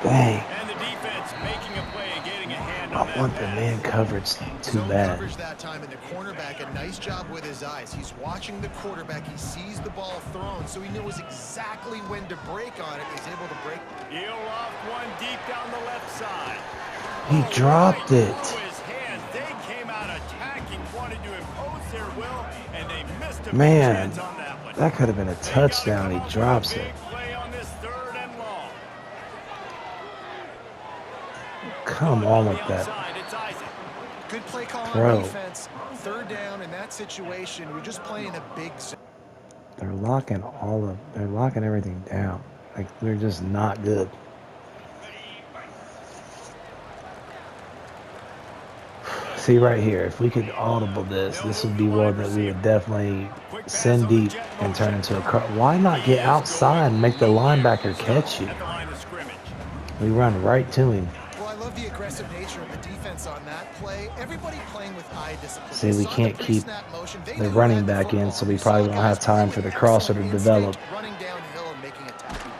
Dang. And the defense making a play and getting a handoff. on I that want the pass. man coverage too Zone bad. coverage that time, and the cornerback, a nice job with his eyes. He's watching the quarterback. He sees the ball thrown, so he knows exactly when to break on it. He's able to break. He'll off one deep down the left side. He Oh, dropped right it. through his hands. They came out attacking, wanted to impose their will, and they missed a big Man, chance on that one. that could have been a They gotta touchdown. come He up with a drops it. big play on this 3rd and long. Come Going on the with that outside, it's Isaac. Good play call throw. on defense. 3rd down in that situation. We're just playing a big zone. They're locking everything down. Like, they're just not good. See right here, if we could audible this would be one that we would definitely send deep and turn into a car. Why not get outside and make the linebacker catch you? At the line of scrimmage. We run right to him. Well, I love the aggressive nature of the defense on that play. Everybody playing with eye discipline. See, They we saw can't the keep pre-snap motion. They the knew who running had the back in, football. so we You probably saw won't have guys time play for the with crosser to excellent develop. instinct, running downhill and making a tackle.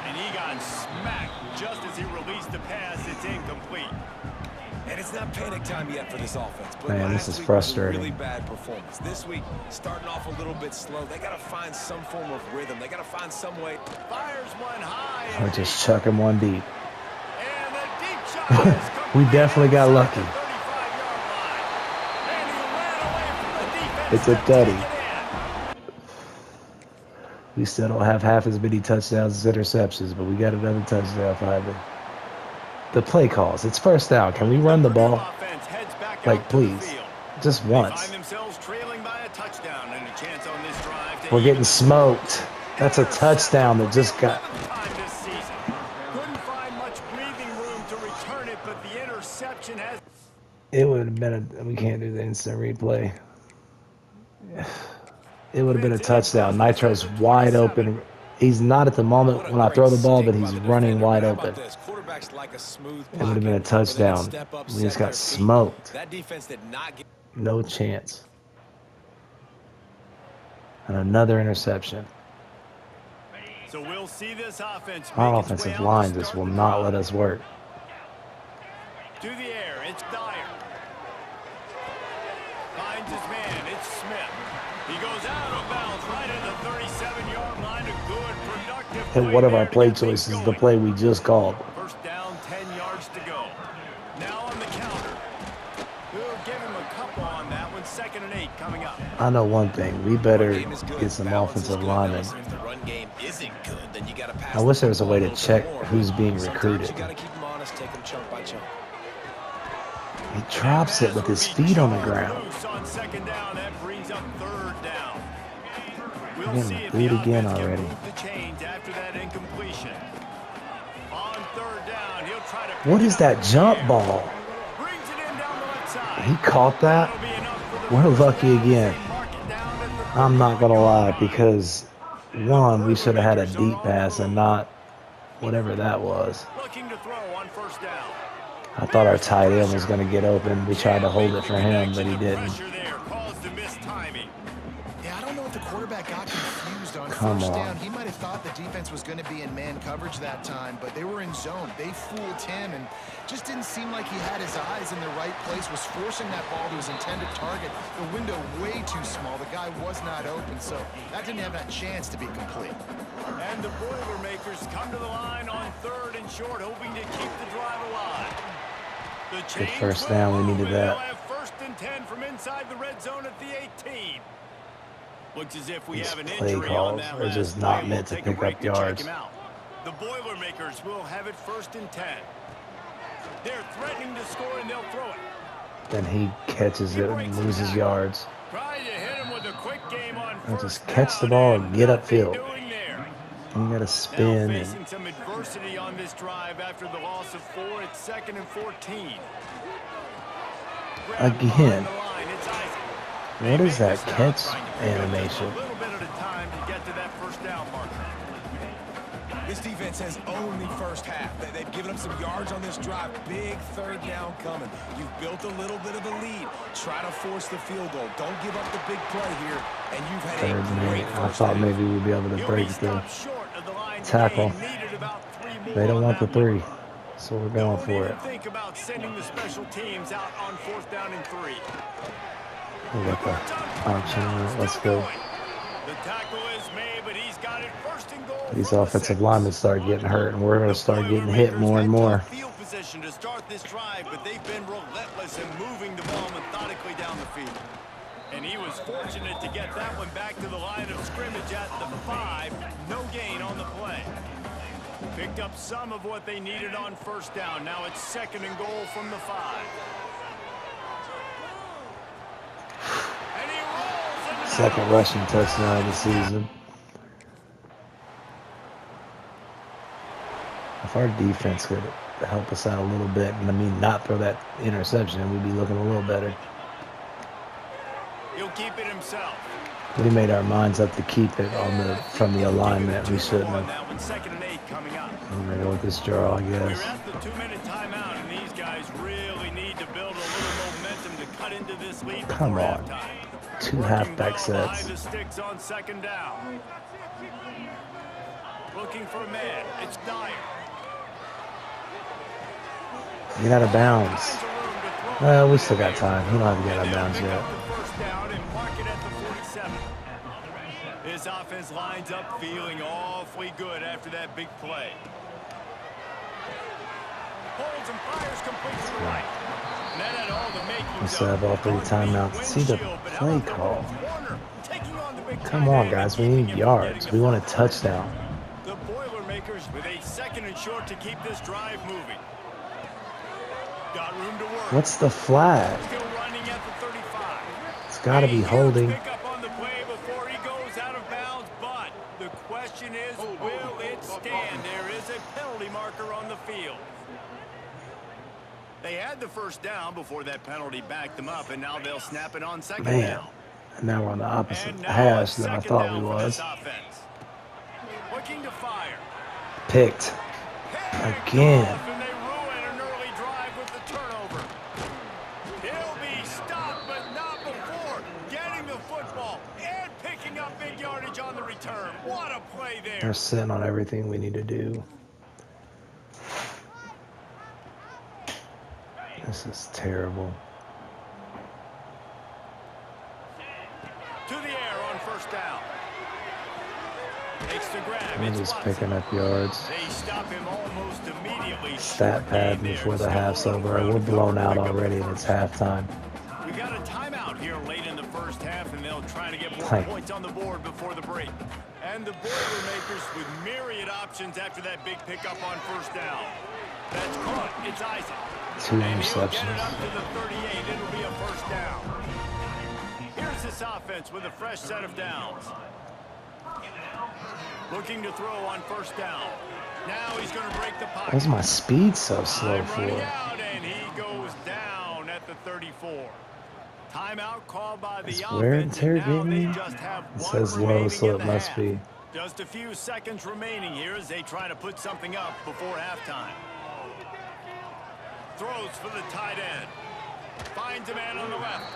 And he got smacked just as he released the pass. It's incomplete. And it's not panic time yet for this offense. But Man, last this is week was a frustrating. really bad performance. This week, starting off a little bit slow. They got to find some form of rhythm. They got to find some way. Fires one high. Or just chuck him one deep. And the deep shot is We complete definitely got inside lucky. the 35-yard line. And he ran away from the defense. It's a to duddy. take it in. We still don't have half as many touchdowns as interceptions, but we got another touchdown finally. The play calls. It's 1st down. Can we run the Purdue ball? offense heads back Like, out to the please. field. Just They find once. themselves trailing by a touchdown and a chance on this drive to We're even getting the smoked. That's a touchdown that just got... time this season. Couldn't find much breathing room to return it, but the interception has. It would have been a... We can't do the instant replay. It would have been a touchdown. Nitro's wide open. He's not at the moment when I throw the ball, but he's running wide open. It would have been a touchdown. We just got smoked. That defense did not get. No chance. And another interception. So we'll see this offense. Our make its way offensive out line to just start will the not drive. let us work. To the air, it's Dyer. Finds his man, it's Smith. He goes out of bounds right at the 37-yard line. A good, productive play And one of our there to play get things choices, the going. play we just called. 1st down, 10 yards to go. Now on the counter. We'll give him a couple on that one. 2nd and 8 coming up. I know one thing. We better Run game is good. get some Balance is offensive good. linemen. Now, if the run game isn't good, then you got to pass I wish the there was a way to football check little bit who's more. being Sometimes recruited. you got to keep them honest, take them chunk by chunk. He drops it with his feet on the ground. Loose on 2nd down. That brings up 3rd down. We'll Getting see if booed the again offense can already. move the chains after that incompletion. On 3rd down, he'll try to. What is that jump ball? Brings it in down the left side. He caught that. That'll be enough for the We're first lucky down. again. They mark it down at the I'm not going to 35-yard lie, line. because one, we should have had a deep pass and not whatever that was. Looking to throw on 1st down. I thought our tight end was going to get open. We tried to hold it for him, but he didn't. Pressure there caused the missed timing. Yeah, I don't know if the quarterback got confused on Come 1st on. down. He might have thought the defense was going to be in man coverage that time, but they were in zone. They fooled him and just didn't seem like he had his eyes in the right place, was forcing that ball to his intended target. The window way too small. The guy was not open, so that didn't have that chance to be complete. And the Boilermakers come to the line on 3rd and short, hoping to keep the drive alive. The Good chains 1st will down. We move, needed and they'll that. have 1st and 10 from inside the red zone at the 18. Looks as if we These have an play injury on calls that are last just play. not We'll meant to take a pick break up to check yards. him out. The Boilermakers will have it 1st and 10. They're threatening to score, and they'll throw it. Then he catches it and loses yards. Try to hit him with a quick game on Or 1st just catch the down, ball and get nothing upfield. doing there. You got to Now spin. facing And some adversity on this drive after the loss of 4. It's 2nd and 14. Grab Again. behind the line, it's Isaac. what is that catch Trying to pick up animation? just a little bit at a time to get to that 1st down marker. This defense has owned the 1st half. They've given up some yards on this drive. Big 3rd down coming. You've built a little bit of a lead. Try to force the field goal. Don't give up the big play here. And you've had a 3rd great minute. I 1st thought half. maybe we'd be able to He'll break be through. stopped short of the line to Tackle. gain. Needed about 3 more They don't on want the that one. 3. So we're going for it. Think about sending the special teams out on 4th down and 3. We got the option on it. Let's go. The tackle is made, but he's got it first and goal. These offensive linemen start getting hurt, and we're going to start getting hit more and more. Field position to start this drive, but they've been relentless in moving the ball methodically down the field. And he was fortunate to get that one back to the line of scrimmage at the 5. No gain on the play. Picked up some of what they needed on 1st down. Now it's 2nd and goal from the 5. And he rolls into Second rushing touchdown of the season. If our defense could help us out a little bit, and I mean not throw that interception, we'd be looking a little better. He'll keep it himself. We made our minds up to keep it from the alignment. We shouldn't have. 2nd and 8 coming up. I'm going to go with this draw, I guess. We're at the 2-minute timeout, and these guys really need to build a little momentum to cut into this lead. Come on. 2 halfback sets. The sticks on 2nd down. Looking for a man. It's Dyer. Get out of bounds. Well, we still got time. We don't have to get out of bounds yet. This offense lines up feeling awfully good after that big play. Holds and fires complete to the right. That had all the makings. We still have all 3 timeouts. See the play call. Come on, guys. We need yards. We want a touchdown. The Boilermakers with a 2nd and short to keep this drive moving. Got room to work. What's the flag? Still running at the 35. It's got to be holding. Pick up on the play before he goes out of bounds, but the question is, will it stand? There is a penalty marker on the field. They had the 1st down before that penalty backed them up, and now they'll snap it on 2nd down. And now we're on the opposite hash than I thought we was. Looking to fire. Picked. Again. And they ruin an early drive with the turnover. He'll be stopped, but not before getting the football and picking up big yardage on the return. What a play there. They're sitting on everything we need to do. This is terrible. To the air on 1st down. Makes the grab. We're just picking up yards. They stop him almost immediately. Stat pad before the half's over. We're blown out already and it's halftime. We got a timeout here late in the 1st half, and they'll try to get more points on the board before the break. And the Boilermakers with myriad options after that big pickup on 1st down. That's caught. It's Isaac. 2 interceptions. Get it up to the 38. It'll be a 1st down. Here's this offense with a fresh set of downs. Looking to throw on 1st down. Now he's going to break the pocket. Why's my speed so slow for? Out, and he goes down at the 34. Timeout called by the offense. Where interrogating me? It says low, so it must be. Just a few seconds remaining here as they try to put something up before halftime. Throws for the tight end. Finds a man on the left.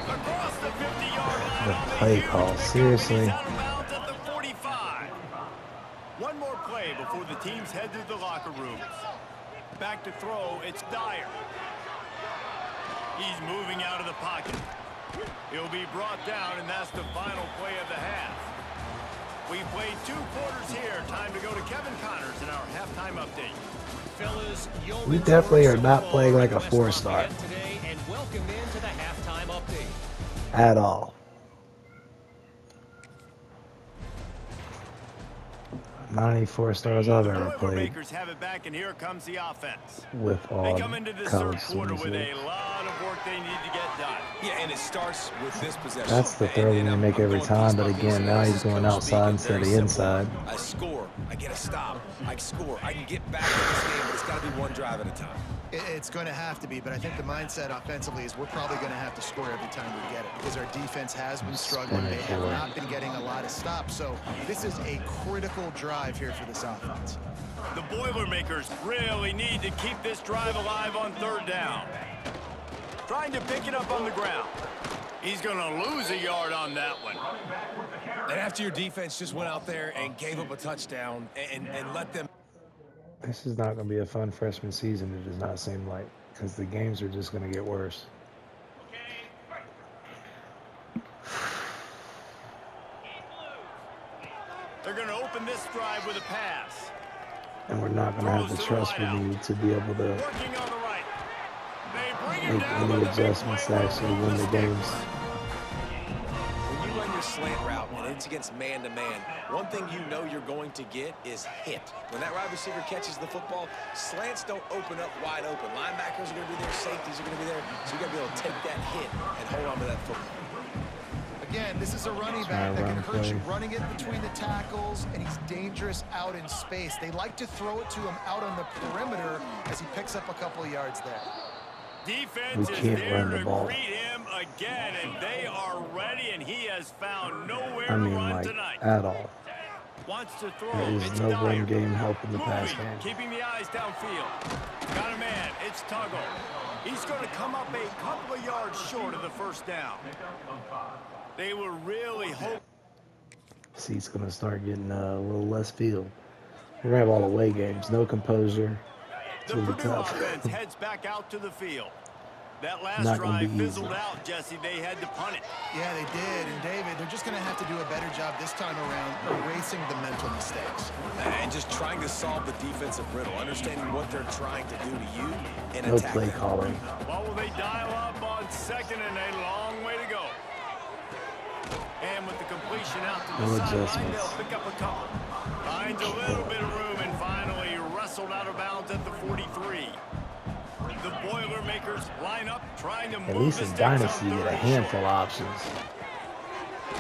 Across the 50-yard line. The play call, seriously. Out of bounds at the 45. One more play before the teams head to the locker rooms. Back to throw, it's Dyer. He's moving out of the pocket. He'll be brought down, and that's the final play of the half. We've played 2 quarters here. Time to go to Kevin Connors in our halftime update. Fellas, we definitely are not playing like a 4-star. Today, and welcome into the halftime update. At all. 94 stars I've ever played. Have it back, and here comes the offense. With all they come into this third quarter with a lot of work they need to get done. Yeah, and it starts with this possession. That's the throw we make every time, but again, now he's going outside instead of inside. I score, I get a stop, I score, I can get back in this game, but it's got to be one drive at a time. It's going to have to be, but I think the mindset offensively is we're probably going to have to score every time we get it because our defense has been struggling. They have not been getting a lot of stops, so this is a critical drive here for this offense. The Boilermakers really need to keep this drive alive on 3rd down. Trying to pick it up on the ground. He's going to lose a yard on that one. And after your defense just went out there and gave up a touchdown and let them... This is not going to be a fun freshman season. It does not seem like, because the games are just going to get worse. They're going to open this drive with a pass. And we're not going to have the trust we need to be able to make any adjustments to actually win the games. When you run your slant route and it's against man-to-man, one thing you know you're going to get is hit. When that wide receiver catches the football, slants don't open up wide open. Linebackers are going to be there, safeties are going to be there, so you got to be able to take that hit and hold on to that football. Again, this is a running back that can hurt you running it between the tackles, and he's dangerous out in space. They like to throw it to him out on the perimeter as he picks up a couple of yards there. Defense is there to greet him again, and they are ready, and he has found nowhere to run tonight. At all. Wants to throw. There is no run game helping the pass game. Keeping the eyes downfield. Got a man. It's Tuggle. He's going to come up a couple of yards short of the first down. They were really hoping. See, he's going to start getting a little less field. We're going to have all away games. No composure. The Purdue offense heads back out to the field. That last drive fizzled out, Jesse. They had to punt it. Yeah, they did. And, David, they're just going to have to do a better job this time around erasing the mental mistakes. And just trying to solve the defensive riddle, understanding what they're trying to do to you and no attack play them. calling. Well, will they dial up on second and a long way to go? And with the completion out to the sideline, they'll pick up a couple. Finds a little bit of room and finally wrestled out of bounds at the 43. The Boilermakers line up, trying to move. At least in Dynasty, you get a handful of options.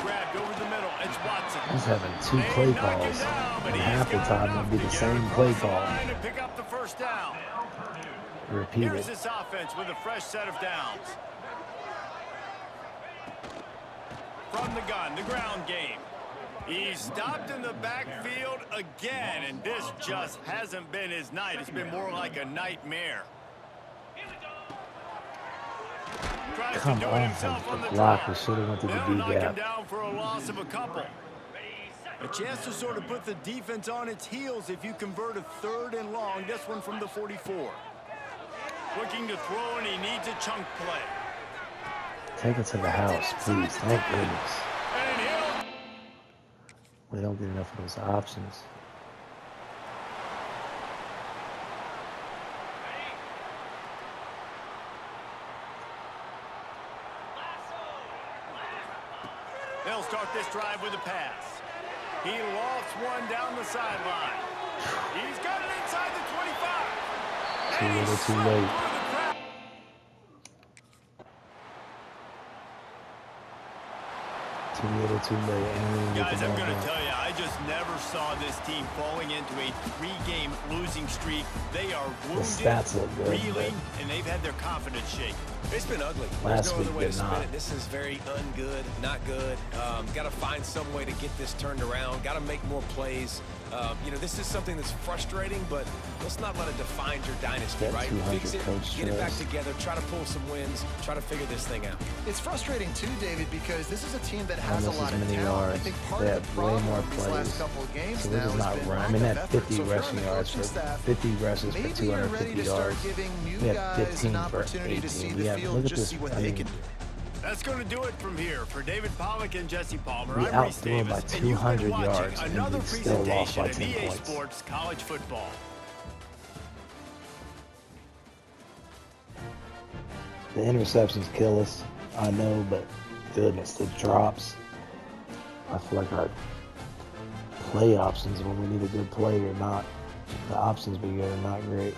Grabbed over the middle. It's Watson. He's having 2 play calls, and half the time it'll be the same play call. To pick up the first down. Repeat Here's it. this offense with a fresh set of downs. From the gun, the ground game. He's stopped in the backfield again, and this just hasn't been his night. It's been more like a nightmare. Come on, the blocker should have went to the D gap. Down for a loss of a couple. A chance to sort of put the defense on its heels if you convert a 3rd and long. This one from the 44. Looking to throw, and he needs a chunk play. Take it to the house, please. Thank goodness. We don't get enough of those options. They'll start this drive with a pass. He lofts one down the sideline. He's got it inside the 25. Too little, too late. Too little, too late. Guys, I'm going to tell you, I just never saw this team falling into a 3-game losing streak. They are wounded, the stats look good, reeling, and they've had their confidence shaken. It's been ugly. Last There's no other way to week spin it. This is very ungood, not good. Got to find some way to get this turned around. Got to make more plays. You know, this is something that's frustrating, but let's not let it define your dynasty, right? Fix it, get it back together, try to pull some wins, try to figure this thing out. It's frustrating too, David, because this is a team that has a lot of talent. Yards. I think part of the problem with these last couple of games so now has been lack of effort. 50 rushing yards for 50 rushes for 250 yards. We have 15 for 18. We have, look at this. I mean, that's going to do it from here. For David Pollack and Jesse Palmer, we I'm Reese outthrew him by Davis, 200 yards, another and we still lost by 10 presentation of EA points. Sports College Football. The interceptions kill us, I know, but goodness, the drops. I feel like our play options when we need a good play are not, the options we get are not great.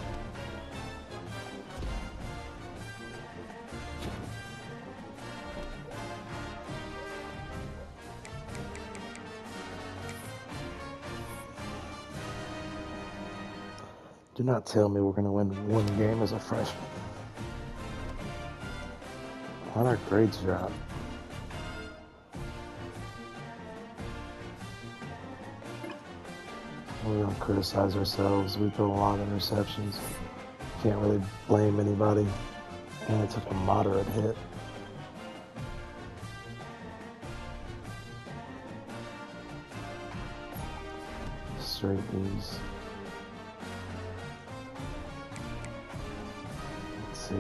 Do not tell me we're going to win one game as a freshman. Why'd our grades drop? We don't criticize ourselves. We throw a lot of interceptions. Can't really blame anybody. And it took a moderate hit. Straight B's. see.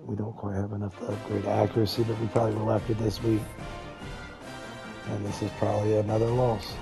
We don't quite have enough to upgrade accuracy, but we probably will after this week. And this is probably another loss.